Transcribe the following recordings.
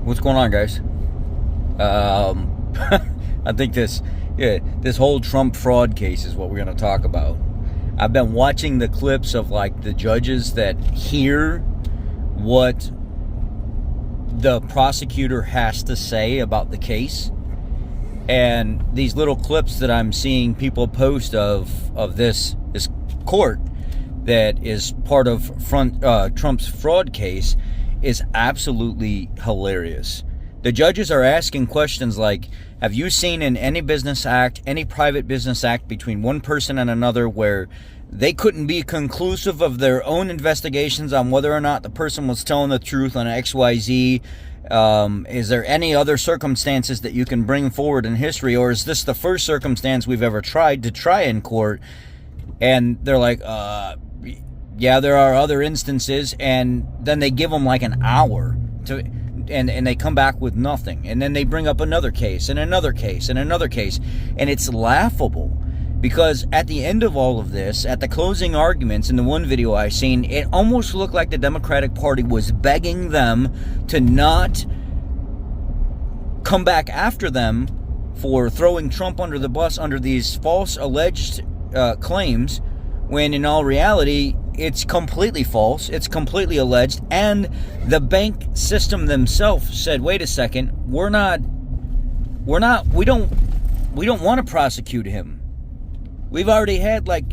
What's going on, guys? I think this whole Trump fraud case is what we're going to talk about. I've been watching the clips of like the judges that hear what the prosecutor has to say about the case, and these little clips that I'm seeing people post of this court that is part of Trump's fraud case is absolutely hilarious. The judges are asking questions like, have you seen in any business act, any private business act between one person and another where they couldn't be conclusive of their own investigations on whether or not the person was telling the truth on XYZ? Is there any other circumstances that you can bring forward in history, or is this the first circumstance we've ever tried to try in court? And they're like, yeah, there are other instances, and then they give them like an hour to, and they come back with nothing, and then they bring up another case and another case and another case, and it's laughable because at the end of all of this, at the closing arguments in the one video I seen, it almost looked like the Democratic Party was begging them to not come back after them for throwing Trump under the bus under these false alleged claims, when in all reality it's completely false, it's completely alleged, and the bank system themselves said, wait a second, we don't want to prosecute him. We've already had like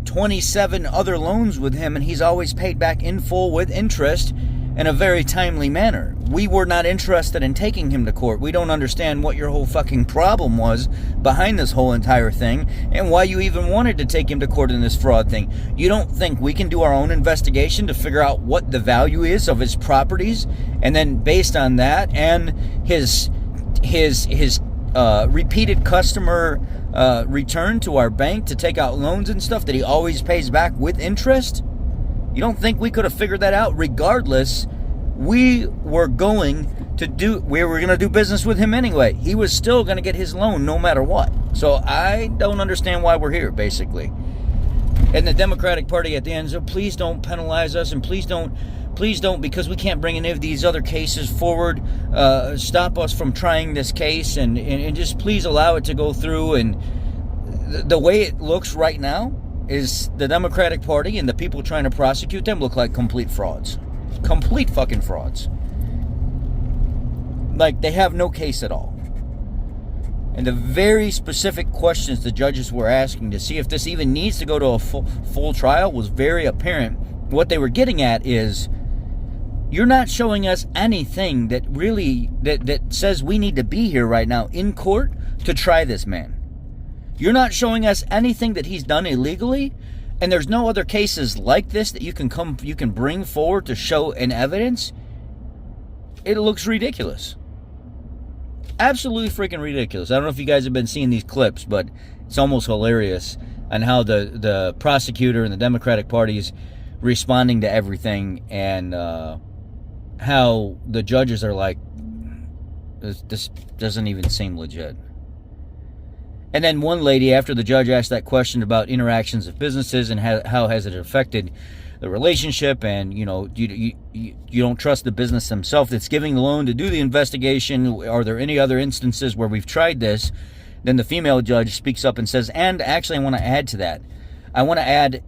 27 other loans with him, and he's always paid back in full with interest in a very timely manner. We were not interested in taking him to court. We don't understand what your whole fucking problem was behind this whole entire thing, and why you even wanted to take him to court in this fraud thing. You don't think we can do our own investigation to figure out what the value is of his properties, and then based on that and his repeated customer return to our bank to take out loans and stuff that he always pays back with interest? You don't think we could have figured that out? Regardless, we were going to do business with him anyway. He was still going to get his loan no matter what. So I don't understand why we're here, basically. And the Democratic Party at the end said, please don't penalize us, and please don't, because we can't bring any of these other cases forward, stop us from trying this case, and just please allow it to go through. And the way it looks right now is the Democratic Party and the people trying to prosecute them look like complete frauds. Complete fucking frauds. Like, they have no case at all. And the very specific questions the judges were asking to see if this even needs to go to a full trial was very apparent. What they were getting at is, you're not showing us anything that really, that says we need to be here right now in court to try this man. You're not showing us anything that he's done illegally, and there's no other cases like this that you can bring forward to show in evidence. It looks ridiculous. Absolutely freaking ridiculous. I don't know if you guys have been seeing these clips, but it's almost hilarious on how the prosecutor and the Democratic Party is responding to everything, and how the judges are like, this doesn't even seem legit. And then one lady, after the judge asked that question about interactions of businesses and how has it affected the relationship, and you don't trust the business themselves that's giving the loan to do the investigation, are there any other instances where we've tried this? Then the female judge speaks up and says, and actually I want to add to that. I want to add,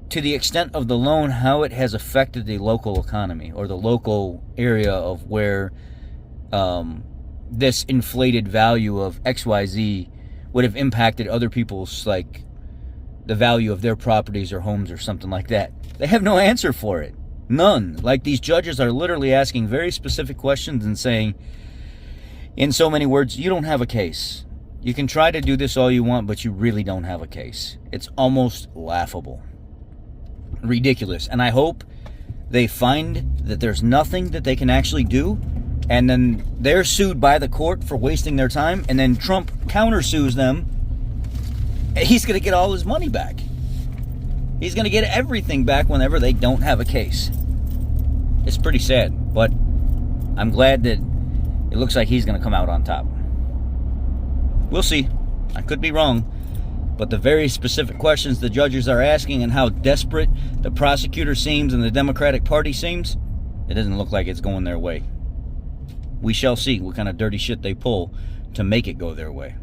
to the extent of the loan, how it has affected the local economy or the local area of where this inflated value of XYZ would have impacted other people's, like, the value of their properties or homes or something like that. They have no answer for it. None. Like, these judges are literally asking very specific questions and saying, in so many words, you don't have a case. You can try to do this all you want, but you really don't have a case. It's almost laughable. Ridiculous. And I hope they find that there's nothing that they can actually do, and then they're sued by the court for wasting their time, and then Trump countersues them. He's going to get all his money back. He's going to get everything back whenever they don't have a case. It's pretty sad, but I'm glad that it looks like he's going to come out on top. We'll see. I could be wrong. But the very specific questions the judges are asking, and how desperate the prosecutor seems and the Democratic Party seems, it doesn't look like it's going their way. we shall see what kind of dirty shit they pull to make it go their way.